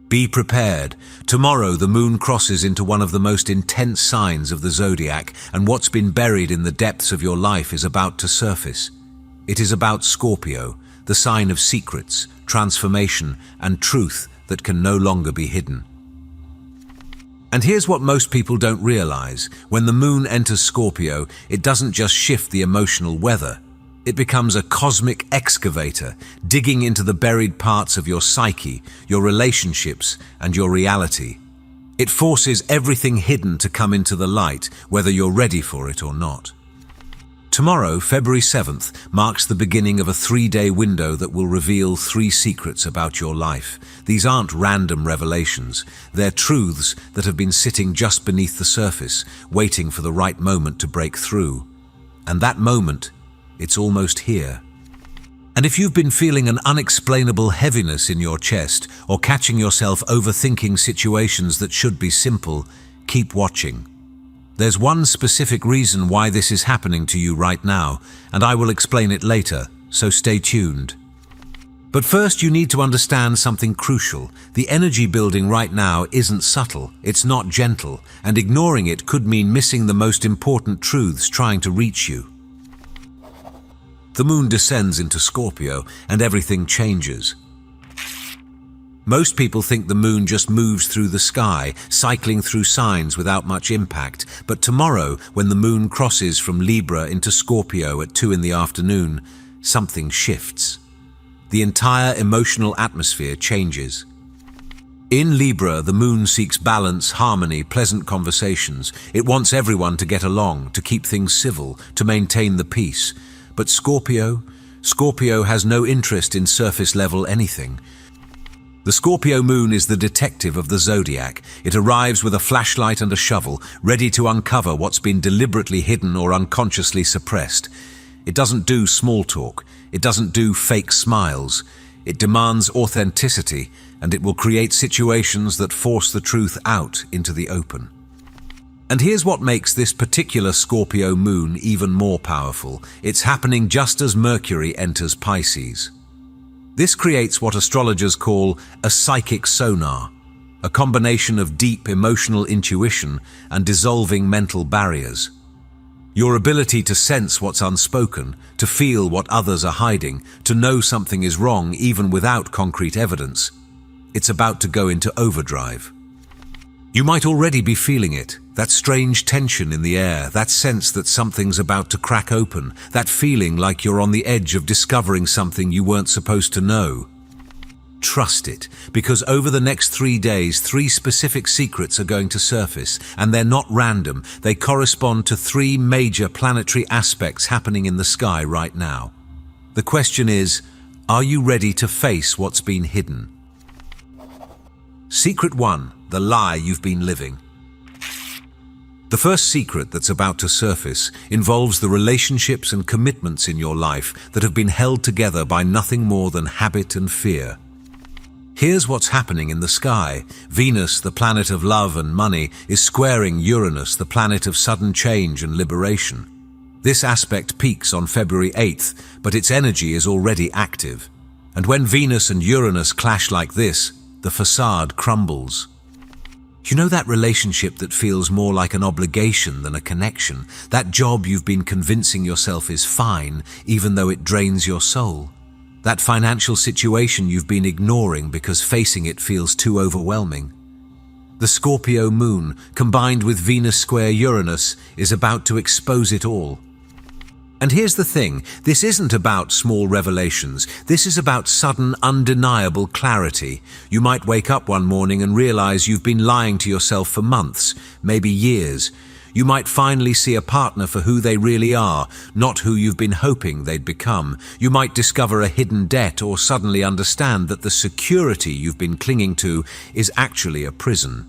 Be prepared. Tomorrow the moon crosses into one of the most intense signs of the zodiac, and what's been buried in the depths of your life is about to surface. It is about Scorpio, the sign of secrets, transformation, and truth that can no longer be hidden. And here's what most people don't realize. When the moon enters Scorpio, it doesn't just shift the emotional weather. It becomes a cosmic excavator, digging into the buried parts of your psyche, your relationships, and your reality. It forces everything hidden to come into the light, whether you're ready for it or not. Tomorrow, February 7th, marks the beginning of a 3-day window that will reveal 3 secrets about your life. These aren't random revelations. They're truths that have been sitting just beneath the surface, waiting for the right moment to break through. And that moment, it's almost here. And if you've been feeling an unexplainable heaviness in your chest or catching yourself overthinking situations that should be simple, keep watching. There's one specific reason why this is happening to you right now, and I will explain it later, so stay tuned. But first, you need to understand something crucial. The energy building right now isn't subtle, it's not gentle, and ignoring it could mean missing the most important truths trying to reach you. The moon descends into Scorpio, and everything changes. Most people think the moon just moves through the sky, cycling through signs without much impact. But tomorrow, when the moon crosses from Libra into Scorpio at 2 in the afternoon, something shifts. The entire emotional atmosphere changes. In Libra, the moon seeks balance, harmony, pleasant conversations. It wants everyone to get along, to keep things civil, to maintain the peace. But Scorpio has no interest in surface-level anything. The Scorpio moon is the detective of the zodiac. It arrives with a flashlight and a shovel, ready to uncover what's been deliberately hidden or unconsciously suppressed. It doesn't do small talk. It doesn't do fake smiles. It demands authenticity, and it will create situations that force the truth out into the open. And here's what makes this particular Scorpio moon even more powerful. It's happening just as Mercury enters Pisces. This creates what astrologers call a psychic sonar, a combination of deep emotional intuition and dissolving mental barriers. Your ability to sense what's unspoken, to feel what others are hiding, to know something is wrong even without concrete evidence. It's about to go into overdrive. You might already be feeling it, that strange tension in the air, that sense that something's about to crack open, that feeling like you're on the edge of discovering something you weren't supposed to know. Trust it, because over the next 3 days, 3 specific secrets are going to surface, and they're not random. They correspond to 3 major planetary aspects happening in the sky right now. The question is, are you ready to face what's been hidden? Secret 1. The lie you've been living. The first secret that's about to surface involves the relationships and commitments in your life that have been held together by nothing more than habit and fear. Here's what's happening in the sky. Venus, the planet of love and money, is squaring Uranus, the planet of sudden change and liberation. This aspect peaks on February 8th, but its energy is already active. And when Venus and Uranus clash like this, the facade crumbles. You know that relationship that feels more like an obligation than a connection? That job you've been convincing yourself is fine, even though it drains your soul? That financial situation you've been ignoring because facing it feels too overwhelming? The Scorpio moon, combined with Venus square Uranus, is about to expose it all. And here's the thing, this isn't about small revelations. This is about sudden, undeniable clarity. You might wake up one morning and realize you've been lying to yourself for months, maybe years. You might finally see a partner for who they really are, not who you've been hoping they'd become. You might discover a hidden debt or suddenly understand that the security you've been clinging to is actually a prison.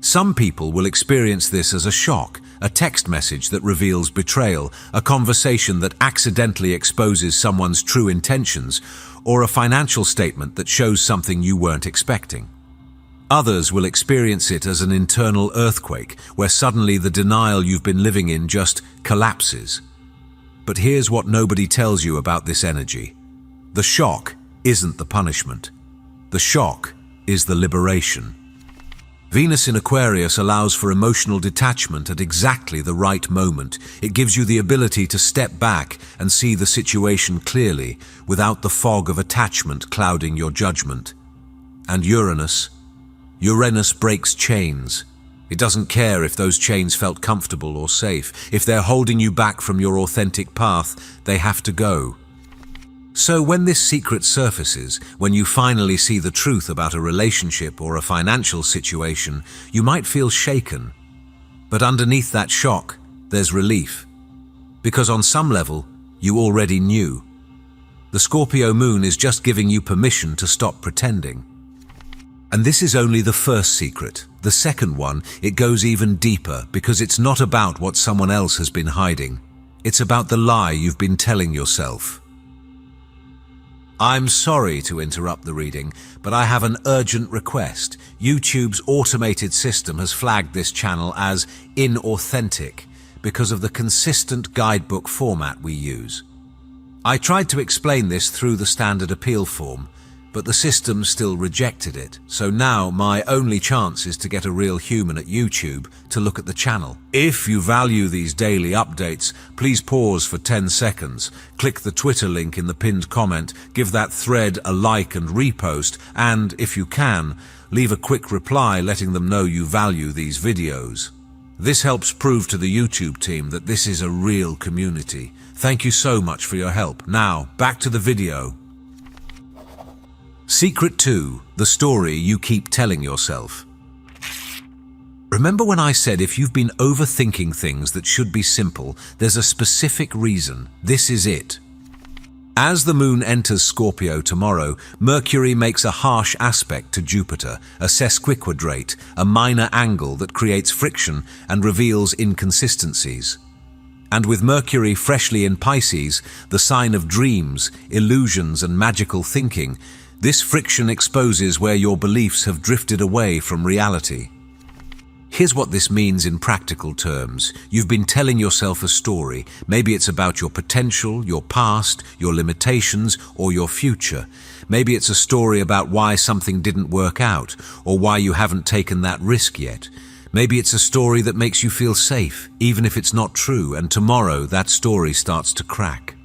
Some people will experience this as a shock, a text message that reveals betrayal, a conversation that accidentally exposes someone's true intentions, or a financial statement that shows something you weren't expecting. Others will experience it as an internal earthquake, where suddenly the denial you've been living in just collapses. But here's what nobody tells you about this energy. The shock isn't the punishment. The shock is the liberation. Venus in Aquarius allows for emotional detachment at exactly the right moment. It gives you the ability to step back and see the situation clearly, without the fog of attachment clouding your judgment. And Uranus breaks chains. It doesn't care if those chains felt comfortable or safe. If they're holding you back from your authentic path, they have to go. So when this secret surfaces, when you finally see the truth about a relationship or a financial situation, you might feel shaken. But underneath that shock, there's relief. Because on some level, you already knew. The Scorpio moon is just giving you permission to stop pretending. And this is only the first secret. The second one, it goes even deeper because it's not about what someone else has been hiding. It's about the lie you've been telling yourself. I'm sorry to interrupt the reading, but I have an urgent request. YouTube's automated system has flagged this channel as inauthentic because of the consistent guidebook format we use. I tried to explain this through the standard appeal form, but the system still rejected it. So now my only chance is to get a real human at YouTube to look at the channel. If you value these daily updates, please pause for 10 seconds, click the Twitter link in the pinned comment, give that thread a like and repost, and if you can, leave a quick reply letting them know you value these videos. This helps prove to the YouTube team that this is a real community. Thank you so much for your help. Now, back to the video. Secret 2, the story you keep telling yourself. Remember when I said if you've been overthinking things that should be simple, there's a specific reason. This is it. As the moon enters Scorpio tomorrow, Mercury makes a harsh aspect to Jupiter, a sesquiquadrate, a minor angle that creates friction and reveals inconsistencies. And with Mercury freshly in Pisces, the sign of dreams, illusions, and magical thinking, this friction exposes where your beliefs have drifted away from reality. Here's what this means in practical terms. You've been telling yourself a story. Maybe it's about your potential, your past, your limitations, or your future. Maybe it's a story about why something didn't work out, or why you haven't taken that risk yet. Maybe it's a story that makes you feel safe, even if it's not true, and tomorrow that story starts to crack.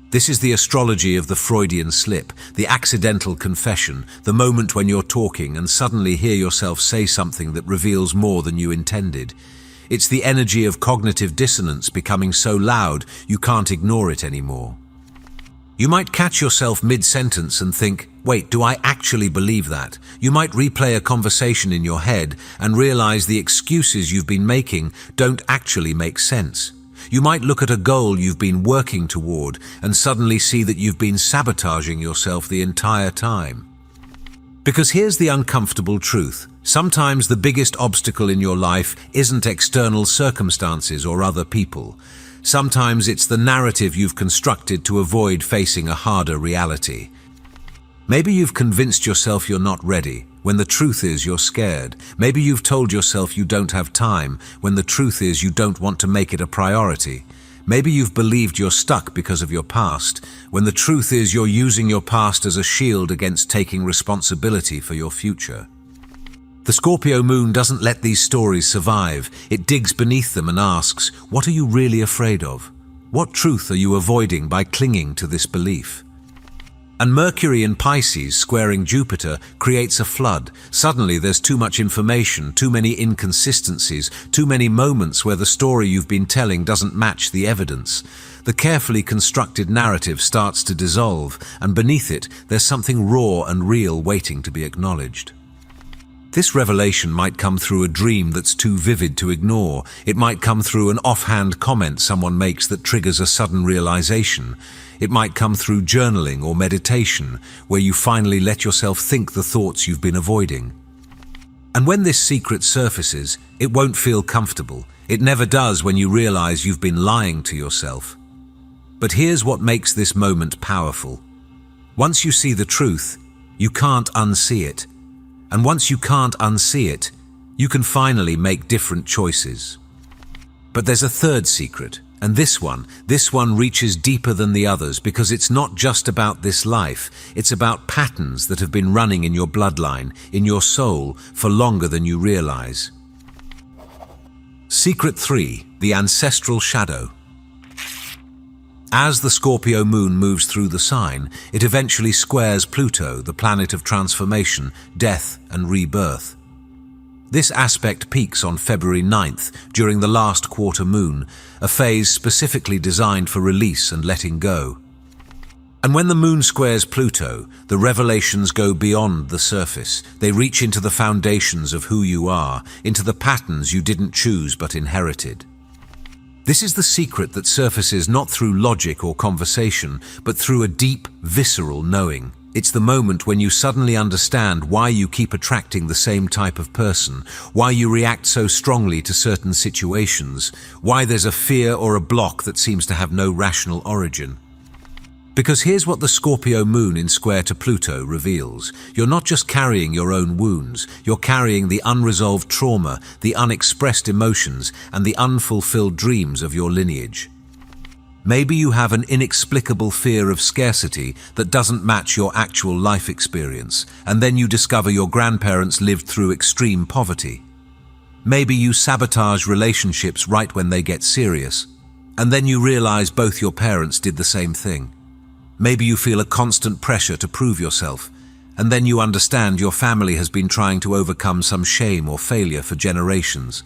This is the astrology of the Freudian slip, the accidental confession, the moment when you're talking and suddenly hear yourself say something that reveals more than you intended. It's the energy of cognitive dissonance becoming so loud you can't ignore it anymore. You might catch yourself mid-sentence and think, wait, do I actually believe that? You might replay a conversation in your head and realize the excuses you've been making don't actually make sense. You might look at a goal you've been working toward and suddenly see that you've been sabotaging yourself the entire time. Because here's the uncomfortable truth. Sometimes the biggest obstacle in your life isn't external circumstances or other people. Sometimes it's the narrative you've constructed to avoid facing a harder reality. Maybe you've convinced yourself you're not ready, when the truth is you're scared. Maybe you've told yourself you don't have time, when the truth is you don't want to make it a priority. Maybe you've believed you're stuck because of your past, when the truth is you're using your past as a shield against taking responsibility for your future. The Scorpio moon doesn't let these stories survive. It digs beneath them and asks, what are you really afraid of? What truth are you avoiding by clinging to this belief? And Mercury in Pisces squaring Jupiter creates a flood. Suddenly there's too much information, too many inconsistencies, too many moments where the story you've been telling doesn't match the evidence. The carefully constructed narrative starts to dissolve, and beneath it there's something raw and real waiting to be acknowledged. This revelation might come through a dream that's too vivid to ignore. It might come through an offhand comment someone makes that triggers a sudden realization. It might come through journaling or meditation, where you finally let yourself think the thoughts you've been avoiding. And when this secret surfaces, it won't feel comfortable. It never does when you realize you've been lying to yourself. But here's what makes this moment powerful. Once you see the truth, you can't unsee it. And once you can't unsee it, you can finally make different choices. But there's a third secret, And this one reaches deeper than the others because it's not just about this life, it's about patterns that have been running in your bloodline, in your soul, for longer than you realize. Secret 3. The ancestral shadow. As the Scorpio moon moves through the sign, it eventually squares Pluto, the planet of transformation, death, and rebirth. This aspect peaks on February 9th, during the last quarter moon, a phase specifically designed for release and letting go. And when the moon squares Pluto, the revelations go beyond the surface. They reach into the foundations of who you are, into the patterns you didn't choose but inherited. This is the secret that surfaces not through logic or conversation, but through a deep, visceral knowing. It's the moment when you suddenly understand why you keep attracting the same type of person, why you react so strongly to certain situations, why there's a fear or a block that seems to have no rational origin. Because here's what the Scorpio moon in square to Pluto reveals. You're not just carrying your own wounds, you're carrying the unresolved trauma, the unexpressed emotions, and the unfulfilled dreams of your lineage. Maybe you have an inexplicable fear of scarcity that doesn't match your actual life experience, and then you discover your grandparents lived through extreme poverty. Maybe you sabotage relationships right when they get serious, and then you realize both your parents did the same thing. Maybe you feel a constant pressure to prove yourself, and then you understand your family has been trying to overcome some shame or failure for generations.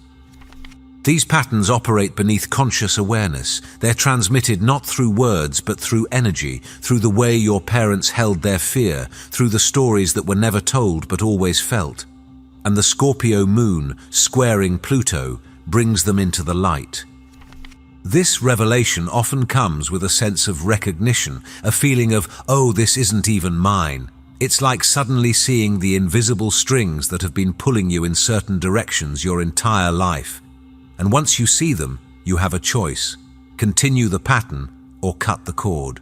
These patterns operate beneath conscious awareness. They're transmitted not through words but through energy, through the way your parents held their fear, through the stories that were never told but always felt. And the Scorpio moon, squaring Pluto, brings them into the light. This revelation often comes with a sense of recognition, a feeling of, oh, this isn't even mine. It's like suddenly seeing the invisible strings that have been pulling you in certain directions your entire life. And once you see them, you have a choice: continue the pattern or cut the cord.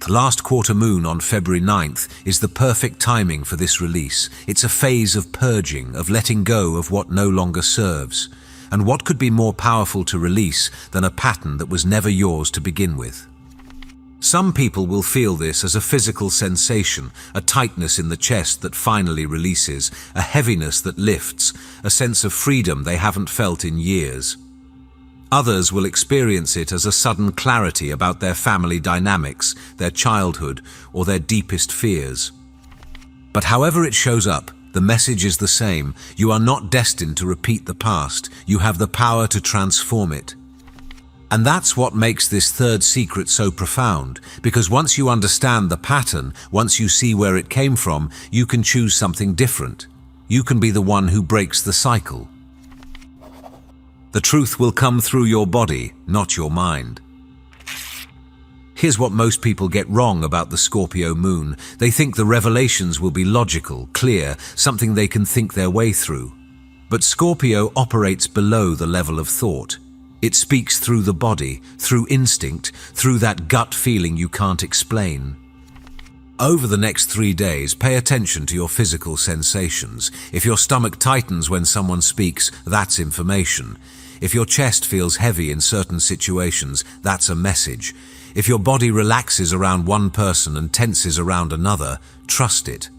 The last quarter moon on February 9th is the perfect timing for this release. It's a phase of purging, of letting go of what no longer serves. And what could be more powerful to release than a pattern that was never yours to begin with? Some people will feel this as a physical sensation, a tightness in the chest that finally releases, a heaviness that lifts, a sense of freedom they haven't felt in years. Others will experience it as a sudden clarity about their family dynamics, their childhood, or their deepest fears. But however it shows up, the message is the same. You are not destined to repeat the past. You have the power to transform it. And that's what makes this third secret so profound, because once you understand the pattern, once you see where it came from, you can choose something different. You can be the one who breaks the cycle. The truth will come through your body, not your mind. Here's what most people get wrong about the Scorpio moon. They think the revelations will be logical, clear, something they can think their way through. But Scorpio operates below the level of thought. It speaks through the body, through instinct, through that gut feeling you can't explain. Over the next 3 days, pay attention to your physical sensations. If your stomach tightens when someone speaks, that's information. If your chest feels heavy in certain situations, that's a message. If your body relaxes around one person and tenses around another, trust it.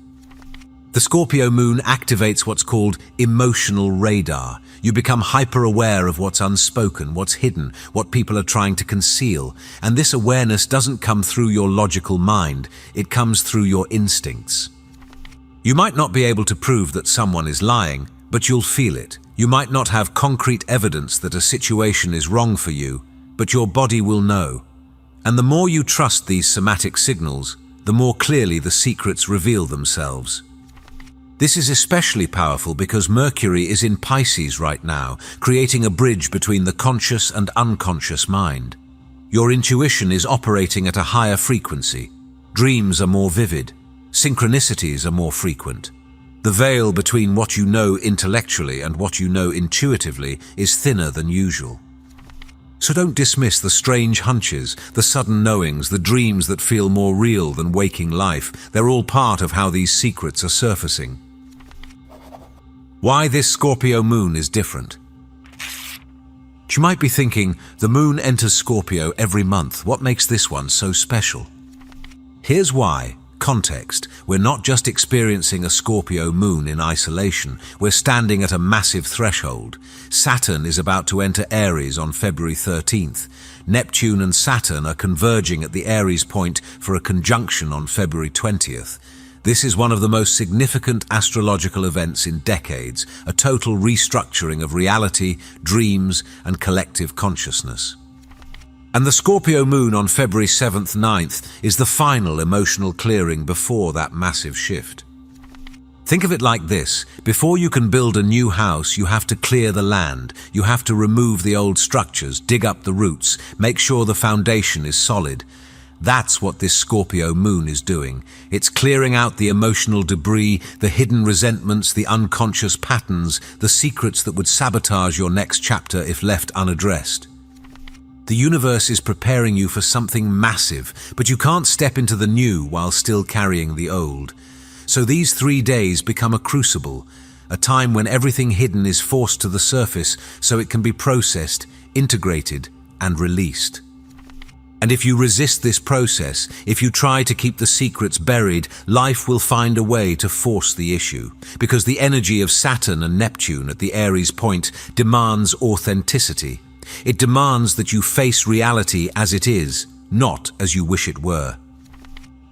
The Scorpio moon activates what's called emotional radar. You become hyper-aware of what's unspoken, what's hidden, what people are trying to conceal. And this awareness doesn't come through your logical mind, it comes through your instincts. You might not be able to prove that someone is lying, but you'll feel it. You might not have concrete evidence that a situation is wrong for you, but your body will know. And the more you trust these somatic signals, the more clearly the secrets reveal themselves. This is especially powerful because Mercury is in Pisces right now, creating a bridge between the conscious and unconscious mind. Your intuition is operating at a higher frequency. Dreams are more vivid. Synchronicities are more frequent. The veil between what you know intellectually and what you know intuitively is thinner than usual. So don't dismiss the strange hunches, the sudden knowings, the dreams that feel more real than waking life. They're all part of how these secrets are surfacing. Why this Scorpio moon is different. You might be thinking, the moon enters Scorpio every month. What makes this one so special? Here's why. Context. We're not just experiencing a Scorpio moon in isolation. We're standing at a massive threshold. Saturn is about to enter Aries on February 13th. Neptune and Saturn are converging at the Aries point for a conjunction on February 20th. This is one of the most significant astrological events in decades, a total restructuring of reality, dreams, and collective consciousness. And the Scorpio moon on February 7th, 9th is the final emotional clearing before that massive shift. Think of it like this. Before you can build a new house, you have to clear the land. You have to remove the old structures, dig up the roots, make sure the foundation is solid. That's what this Scorpio moon is doing. It's clearing out the emotional debris, the hidden resentments, the unconscious patterns, the secrets that would sabotage your next chapter if left unaddressed. The universe is preparing you for something massive, but you can't step into the new while still carrying the old. So these 3 days become a crucible, a time when everything hidden is forced to the surface so it can be processed, integrated, and released. And if you resist this process, if you try to keep the secrets buried, life will find a way to force the issue. Because the energy of Saturn and Neptune at the Aries point demands authenticity. It demands that you face reality as it is, not as you wish it were.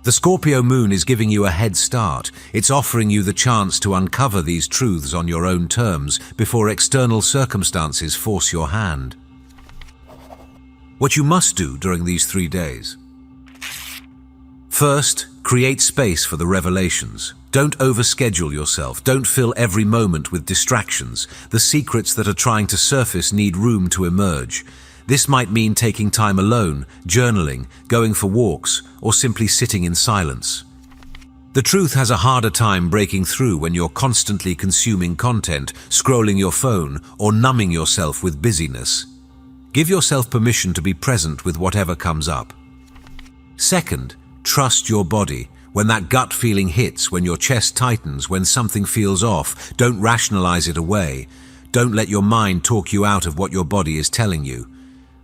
The Scorpio moon is giving you a head start. It's offering you the chance to uncover these truths on your own terms before external circumstances force your hand. What you must do during these 3 days. First, create space for the revelations. Don't overschedule yourself. Don't fill every moment with distractions. The secrets that are trying to surface need room to emerge. This might mean taking time alone, journaling, going for walks, or simply sitting in silence. The truth has a harder time breaking through when you're constantly consuming content, scrolling your phone, or numbing yourself with busyness. Give yourself permission to be present with whatever comes up. Second, trust your body. When that gut feeling hits, when your chest tightens, when something feels off, don't rationalize it away. Don't let your mind talk you out of what your body is telling you.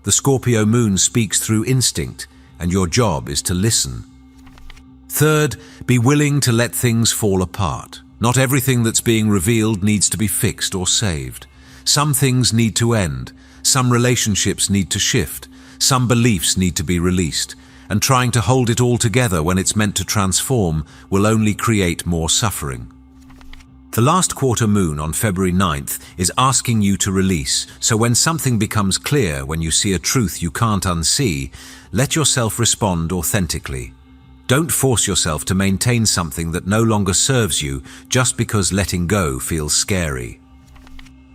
The Scorpio moon speaks through instinct, and your job is to listen. Third, be willing to let things fall apart. Not everything that's being revealed needs to be fixed or saved. Some things need to end. Some relationships need to shift. Some beliefs need to be released. And trying to hold it all together when it's meant to transform will only create more suffering. The last quarter moon on February 9th is asking you to release, so when something becomes clear, when you see a truth you can't unsee, let yourself respond authentically. Don't force yourself to maintain something that no longer serves you just because letting go feels scary.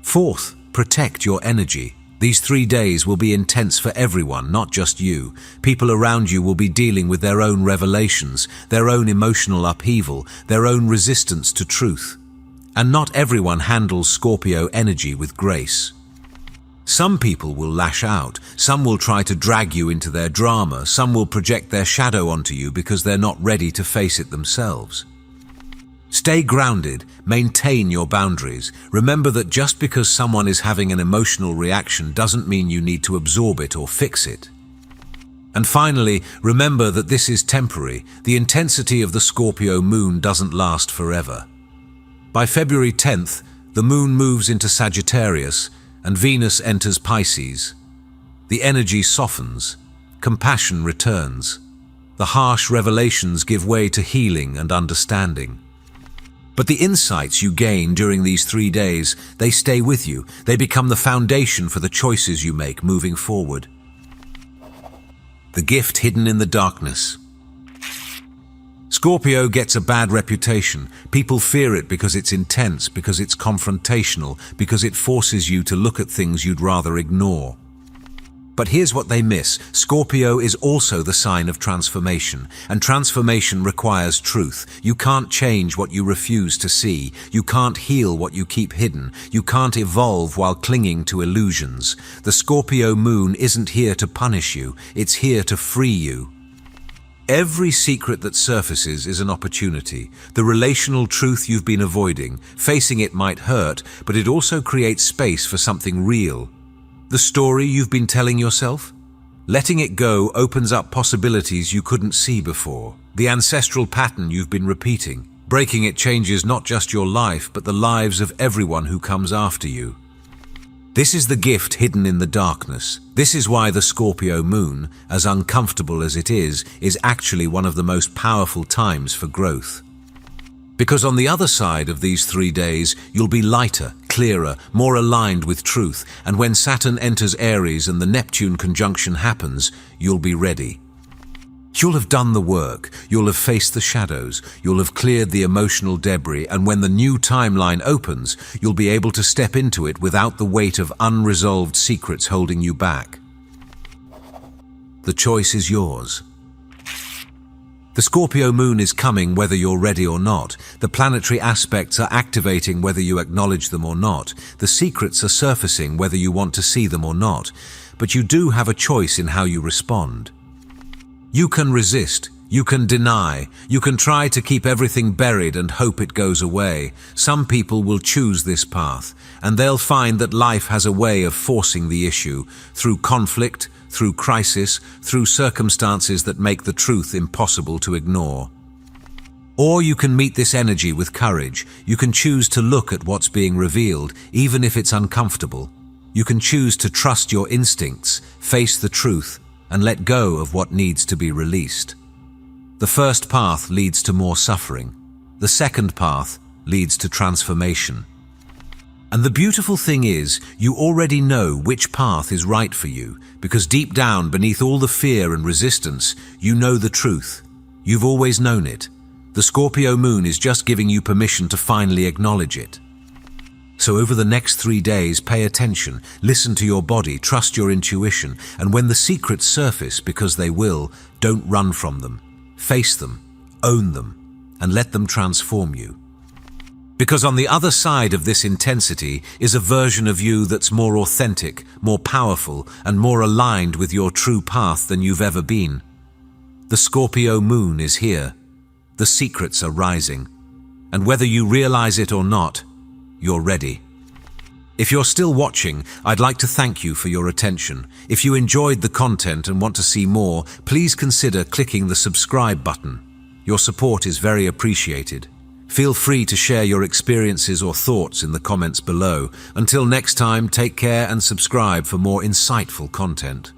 Fourth, protect your energy. These 3 days will be intense for everyone, not just you. People around you will be dealing with their own revelations, their own emotional upheaval, their own resistance to truth. And not everyone handles Scorpio energy with grace. Some people will lash out, some will try to drag you into their drama, some will project their shadow onto you because they're not ready to face it themselves. Stay grounded, maintain your boundaries. Remember that just because someone is having an emotional reaction doesn't mean you need to absorb it or fix it. And finally, remember that this is temporary. The intensity of the Scorpio moon doesn't last forever. By February 10th, the moon moves into Sagittarius and Venus enters Pisces. The energy softens, compassion returns. The harsh revelations give way to healing and understanding. But the insights you gain during these 3 days, they stay with you. They become the foundation for the choices you make moving forward. The gift hidden in the darkness. Scorpio gets a bad reputation. People fear it because it's intense, because it's confrontational, because it forces you to look at things you'd rather ignore. But here's what they miss. Scorpio is also the sign of transformation, and transformation requires truth. You can't change what you refuse to see. You can't heal what you keep hidden. You can't evolve while clinging to illusions. The Scorpio moon isn't here to punish you. It's here to free you. Every secret that surfaces is an opportunity. The relational truth you've been avoiding. Facing it might hurt, but it also creates space for something real. The story you've been telling yourself? Letting it go opens up possibilities you couldn't see before. The ancestral pattern you've been repeating. Breaking it changes not just your life, but the lives of everyone who comes after you. This is the gift hidden in the darkness. This is why the Scorpio moon, as uncomfortable as it is actually one of the most powerful times for growth. Because on the other side of these 3 days, you'll be lighter, clearer, more aligned with truth, and when Saturn enters Aries and the Neptune conjunction happens, you'll be ready. You'll have done the work, you'll have faced the shadows, you'll have cleared the emotional debris, and when the new timeline opens, you'll be able to step into it without the weight of unresolved secrets holding you back. The choice is yours. The Scorpio moon is coming whether you're ready or not. The planetary aspects are activating whether you acknowledge them or not. The secrets are surfacing whether you want to see them or not. But you do have a choice in how you respond. You can resist, you can deny, you can try to keep everything buried and hope it goes away. Some people will choose this path, and they'll find that life has a way of forcing the issue, through conflict, through crisis, through circumstances that make the truth impossible to ignore. Or you can meet this energy with courage. You can choose to look at what's being revealed, even if it's uncomfortable. You can choose to trust your instincts, face the truth, and let go of what needs to be released. The first path leads to more suffering. The second path leads to transformation. And the beautiful thing is, you already know which path is right for you, because deep down, beneath all the fear and resistance, you know the truth. You've always known it. The Scorpio moon is just giving you permission to finally acknowledge it. So over the next 3 days, pay attention, listen to your body, trust your intuition, and when the secrets surface, because they will, don't run from them. Face them, own them, and let them transform you. Because on the other side of this intensity is a version of you that's more authentic, more powerful, and more aligned with your true path than you've ever been. The Scorpio moon is here. The secrets are rising. And whether you realize it or not, you're ready. If you're still watching, I'd like to thank you for your attention. If you enjoyed the content and want to see more, please consider clicking the subscribe button. Your support is very appreciated. Feel free to share your experiences or thoughts in the comments below. Until next time, take care and subscribe for more insightful content.